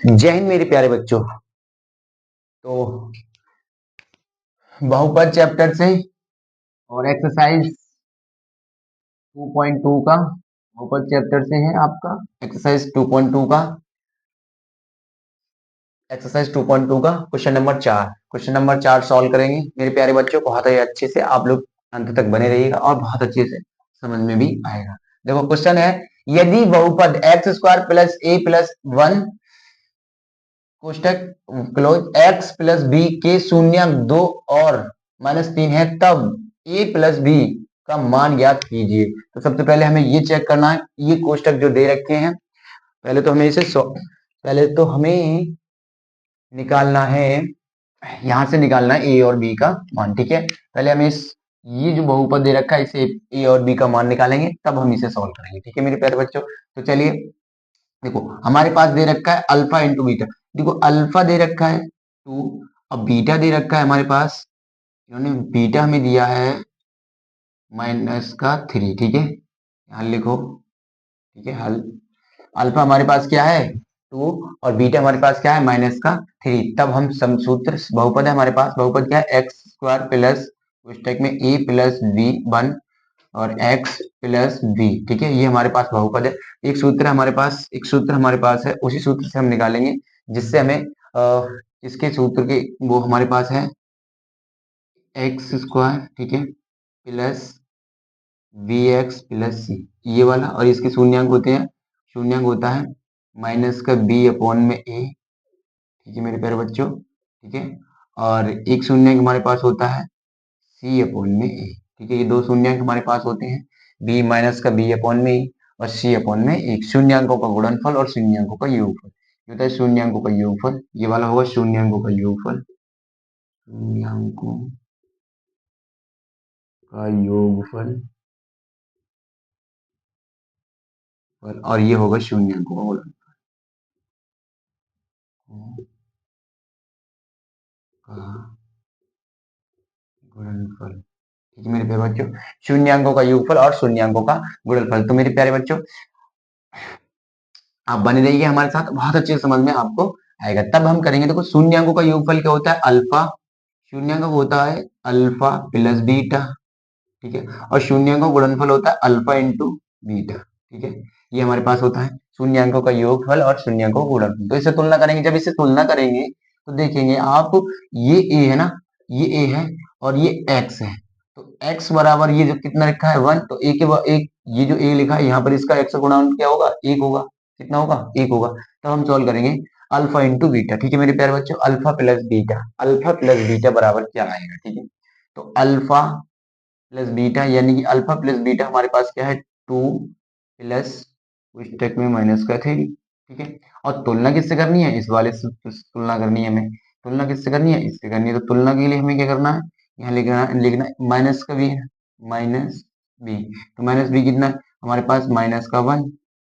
जय हिंद मेरे प्यारे बच्चों। तो बहुपद चैप्टर से और एक्सरसाइज 2.2 का बहुपद चैप्टर से है आपका एक्सरसाइज 2.2 का एक्सरसाइज 2.2 का क्वेश्चन नंबर 4 सॉल्व करेंगे मेरे प्यारे बच्चों। बहुत ही अच्छे से आप लोग अंत तक बने रहिएगा और बहुत अच्छे से समझ में भी आएगा। देखो क्वेश्चन है, यदि बहुपद X square plus A plus one कोष्टक क्लोज एक्स प्लस बी के शून्यक 2 और -3 है, तब ए प्लस बी का मान ज्ञात कीजिए। तो सबसे पहले हमें ये चेक करना है, ये कोष्टक जो दे रखे हैं पहले तो हमें निकालना है, यहां से निकालना है ए और बी का मान। ठीक है, पहले हमें ये जो बहुपद दे रखा है इसे ए और बी का मान निकालेंगे, तब हम इसे सॉल्व करेंगे। ठीक है मेरे प्यारे बच्चों, तो चलिए देखो हमारे पास दे रखा है अल्फा इंटू बीटा। देखो अल्फा दे रखा है 2 और बीटा दे रखा है हमारे पास, इन्होंने बीटा हमें दिया है -3। ठीक है, यहाँ लिखो। ठीक है, हल अल्फा हमारे पास क्या है 2 और बीटा हमारे पास क्या है -3। तब हम समसूत्र बहुपद है हमारे पास, बहुपद क्या है एक्स स्क्वायर प्लस पुस्तक में ए प्लस बी 1 और x प्लस बी। ठीक है, ये हमारे पास बहुपद है। एक सूत्र हमारे पास है, उसी सूत्र से हम निकालेंगे जिससे हमें इसके सूत्र के वो हमारे पास है एक्स स्क्वायर, ठीक है, प्लस बी एक्स प्लस सी, ये वाला। और इसके शून्यंक होते हैं, शून्यंक होता है -b अपॉन में a। ठीक है मेरे प्यारे बच्चों, ठीक है, और एक शून्यंक हमारे पास होता है सी अपॉन में ए। ठीक है, ये दो शून्यंक हमारे पास होते हैं, b अपॉन में ए और सी अपॉन में एक। शून्यंकों का गुणनफल और शून्यंकों का योगफल, ये होता है शून्यंकों का योगफल, ये वाला होगा शून्यंकों का योगफल, शून्यंकों का योगफल, और ये होगा शून्यंकों का गुणनफल। ठीक है मेरे प्यारे बच्चों, शून्यंकों का योगफल और शून्यंकों का गुणनफल। तो मेरे प्यारे बच्चों आप बने रहिए हमारे साथ, बहुत अच्छे से समझ में आपको आएगा। तब हम करेंगे, देखो शून्यंकों का योगफल क्या होता है अल्फा, शून्यंक होता है अल्फा प्लस बीटा। ठीक है, और शून्यंकों का गुणनफल होता है अल्फा इंटू बीटा। ठीक है, ये हमारे पास होता है शून्यंकों का योगफल और शून्यंकों का गुणनफल। तो इससे तुलना करेंगे, जब इससे तुलना करेंगे तो देखेंगे आप, ये ए है ना, ये ए है और ये एक्स है। तो x बराबर ये जो कितना लिखा है 1, तो a के एक, ये जो a लिखा है यहाँ पर इसका x गुणा क्या होगा 1 होगा। कितना होगा 1 होगा। तब हम सॉल्व करेंगे अल्फा इंटू बीटा। ठीक है मेरे प्यारे बच्चों, अल्फा प्लस बीटा बराबर क्या आएगा। ठीक है, तो अल्फा प्लस बीटा यानी कि अल्फा प्लस बीटा हमारे पास क्या है 2 प्लस पुस्तक में -3। ठीक है, और तुलना किससे करनी है, इस वाले से तुलना करनी है हमें। तुलना किससे करनी है, इससे करनी है। तो तुलना के लिए हमें क्या करना है, यहाँ लिखना लिखना माइनस का भी है, माइनस बी। तो माइनस बी कितना है हमारे पास -1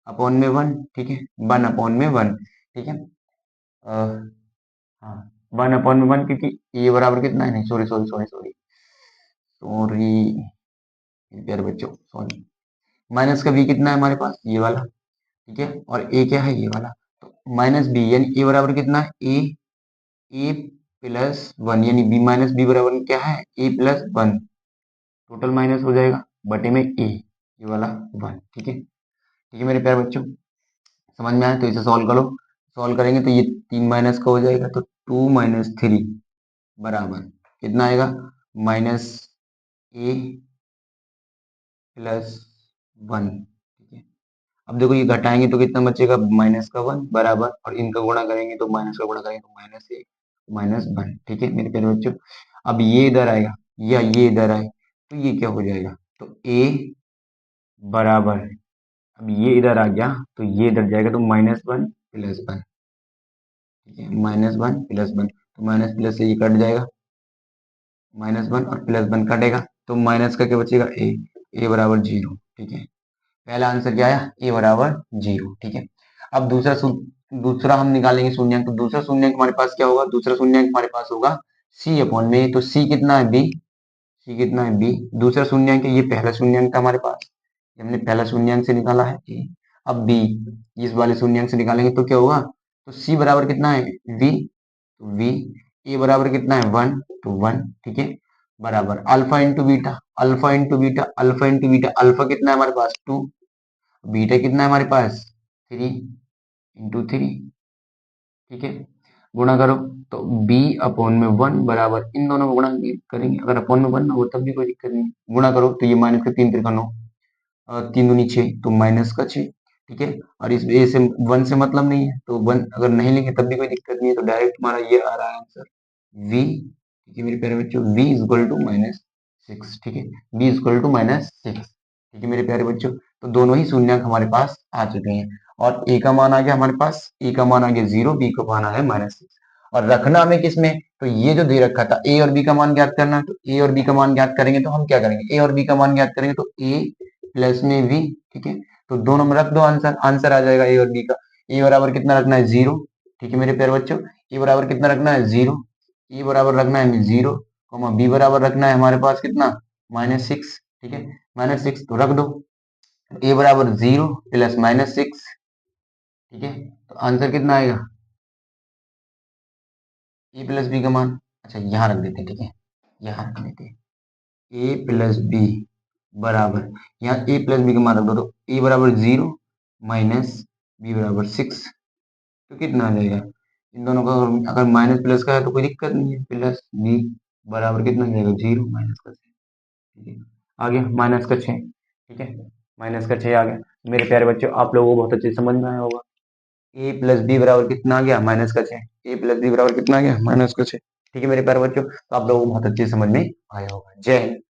अपॉन में 1। ठीक है, 1 अपॉन में 1। ठीक है, हाँ 1 अपॉन में 1, क्योंकि ये बराबर कितना है, नहीं sorry sorry sorry sorry sorry प्यारे बच्चों सॉरी, माइनस का बी कितना है हमारे पास ये वाला। ठीक है, और ए क्या है ये वाला। तो माइनस बी यानी ए बराबर कितना है ए प्लस 1, यानी बी माइनस बी बराबर क्या है ए प्लस 1। टोटल माइनस हो जाएगा बटे में ए, ये वाला 1। ठीक है, ठीक है मेरे प्यारे बच्चों, समझ में आया तो इसे सॉल्व करो। सॉल्व करेंगे तो ये 3 माइनस का हो जाएगा, तो 2 - 3 बराबर कितना आएगा -a प्लस 1। ठीक है, अब देखो ये घटाएंगे तो कितना बचेगा -1 बराबर, और इनका गुणा करेंगे तो माइनस का गुणा करेंगे तो -1 -1। ठीक है मेरे प्यारे बच्चों, अब ये इधर आएगा या ये इधर आए तो ये क्या हो जाएगा, तो a बराबर, अब ये इधर आ गया तो ये इधर जाएगा तो -1 प्लस 1। ठीक है, -1 प्लस 1, तो माइनस प्लस से ये कट जाएगा, -1 और +1 कटेगा तो माइनस का क्या बचेगा ए बराबर 0। ठीक है, पहला आंसर क्या आया ए बराबर 0। ठीक है, अब दूसरा हम निकालेंगे शून्यंक। तो दूसरा शून्यंक हमारे पास क्या होगा, दूसरा शून्यंक हमारे पास होगा सी अपॉन में। तो सी कितना है बी, सी कितना है बी। दूसरा शून्यंक है, ये पहला शून्यंक था हमारे पास, ये हमने पहला शून्यंक से निकाला है ए। अब बी इस वाले शून्यंक से निकालेंगे तो क्या होगा, तो सी बराबर कितना है वी, तो वी, ए बराबर कितना है 1, तो 1, ठीक है, बराबर alpha into beta, alpha into beta, alpha into beta, alpha कितना है हमारे पास 2, बीटा कितना है हमारे पास 3 इंटू 3, ठीक है, गुणा करो, तो b अपॉन में 1 बराबर इन दोनों को गुणा करेंगे, अगर अपॉन में 1 ना हो तब भी कोई दिक्कत नहीं, गुणा करो तो ये माइनस का 3 त्रिका 9, 3 दूनी 6, तो माइनस का 6, ठीक है, और इस ए से 1 से मतलब नहीं है, तो 1 अगर नहीं लेंगे तब भी कोई दिक्कत नहीं है, तो डायरेक्ट हमारा ये आ रहा है आंसर v, ठीक है मेरे प्यारे बच्चों, v इज इक्वल टू -6, ठीक है, v इज इक्वल टू -6, ठीक है मेरे प्यारे बच्चों, तो दोनों ही शून्यक हमारे पास आ चुके हैं, और a का मान आ गया हमारे पास, a का मान आ गया 0, b का मान आ है -6, और रखना हमें किसमें, तो ये जो दे रखा था a और b का मान ज्ञात करना, तो a और b का मान ज्ञात करेंगे तो हम क्या करेंगे, a और b का मान ज्ञात करेंगे तो a प्लस में v, ठीक है, तो दोनों में रख दो आंसर, आंसर आ जाएगा a और b का, a बराबर कितना रखना है 0, ठीक है मेरे प्यारे बच्चों, a बराबर कितना रखना है 0, a बराबर रखना है 0, b बराबर रखना है हमारे पास कितना -6, ठीक है, -6 तो रख दो, a बराबर 0 प्लस -6, ठीक है, तो आंसर कितना आएगा, ए प्लस बी का मान, अच्छा यहाँ रख देते हैं, ठीक है, यहाँ रख देते हैं, ए प्लस बी बराबर, यहाँ ए प्लस बी का मान रख दो, तो ए बराबर 0 माइनस बी बराबर 6, तो कितना आ जाएगा, इन दोनों का अगर माइनस प्लस का है तो कोई दिक्कत नहीं है, प्लस बी बराबर कितना आ जाएगा 0 माइनस का 6, ठीक है, आ गया माइनस का 6, ठीक है, माइनस का 6 आ गया, मेरे प्यारे बच्चों आप लोगों को बहुत अच्छे से समझ में आया होगा, ए प्लस बी बराबर कितना आ गया माइनस का 6, ए प्लस बी बराबर कितना आ गया माइनस का 6, ठीक है मेरे प्यारे बच्चों, तो आप लोगों को बहुत अच्छे से समझ में आया होगा, जय हिंद।